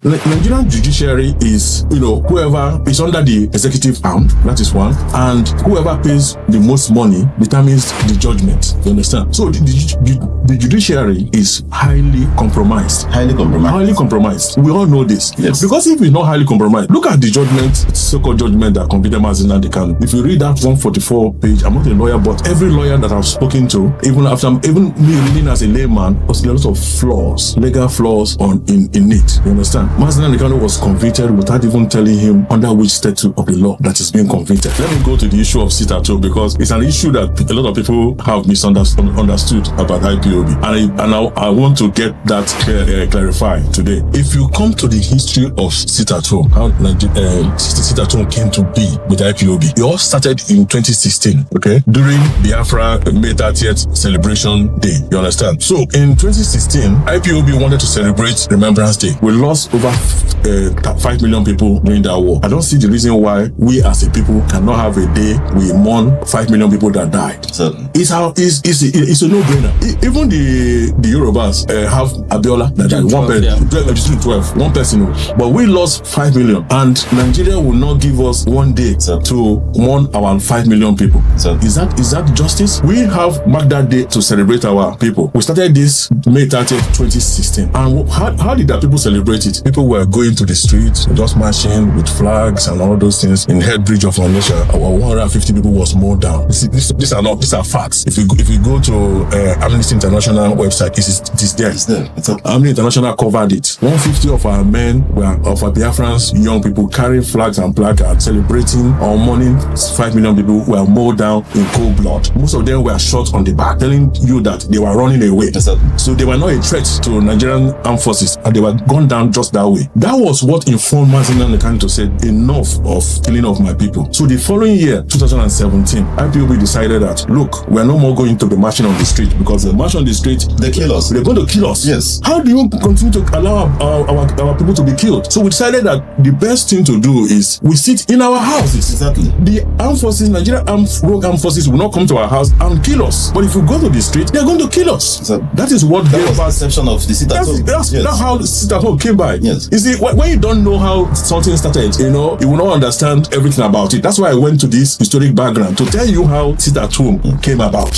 Nigerian judiciary is, whoever is under the executive arm, that is one, and whoever pays the most money determines the judgment. You understand? So the judiciary is highly compromised. Highly compromised. We all know this. Yes. Because if it's not highly compromised, look at the judgment, so-called judgment that convicted Mazi Nnamdi Kanu. If you read that 144 page, I'm not a lawyer, but every lawyer that I've spoken to, even me reading as a layman, was a lot of flaws, legal flaws in it. You understand? Mazi Nnamdi Kanu was convicted without even telling him under which statute of the law that is being convicted. Let me go to the issue of sit-at-home, because it's an issue that a lot of people have misunderstood about IPOB, and I want to get that clarified today. If you come to the history of sit-at-home, how sit-at-home came to be with IPOB, it all started in 2016, okay, during Biafra May 30th celebration day. You understand? So in 2016, IPOB wanted to celebrate Remembrance Day. We lost over 5 million people during that war. I don't see the reason why we as a people cannot have a day we mourn 5 million people that died. Certainly. It's a no-brainer. Even the Yorubas have Abiola that died. 12, one person. But we lost 5 million, and Nigeria will not give us one day to mourn our 5 million people. Is that justice? We have marked that day to celebrate our people. We started this May 30th, 2016. And how did that people celebrate it? People were going to the streets, just marching with flags and all those things. In Head Bridge of Onitsha, our 150 people was mowed down. These are facts. If you go to Amnesty International website, it is there. Amnesty International covered it. 150 of our men of our Biafrans, young people, carrying flags and placards, celebrating or mourning 5 million people were mowed down in cold blood. Most of them were shot on the back, telling you that they were running away. So they were not a threat to Nigerian armed forces, and they were gone down just that way. That was what informed Mazi Nnamdi Kanu to say, enough of killing of my people. So the following year, 2017, IPOB decided that, look, we're no more going to be marching on the street, because the march on the street, they kill us. They're going to kill us. Yes. How do you continue to allow our people to be killed? So we decided that the best thing to do is we sit in our houses. Exactly. The armed forces, Nigerian rogue armed forces, will not come to our house and kill us. But if we go to the street, they're going to kill us. That is what that was the perception of the sit-at-home. That's how the sit-at-home came by. Yes. You see, when you don't know how something started, you will not understand everything about it. That's why I went to this historic background to tell you how sit-at-home came about.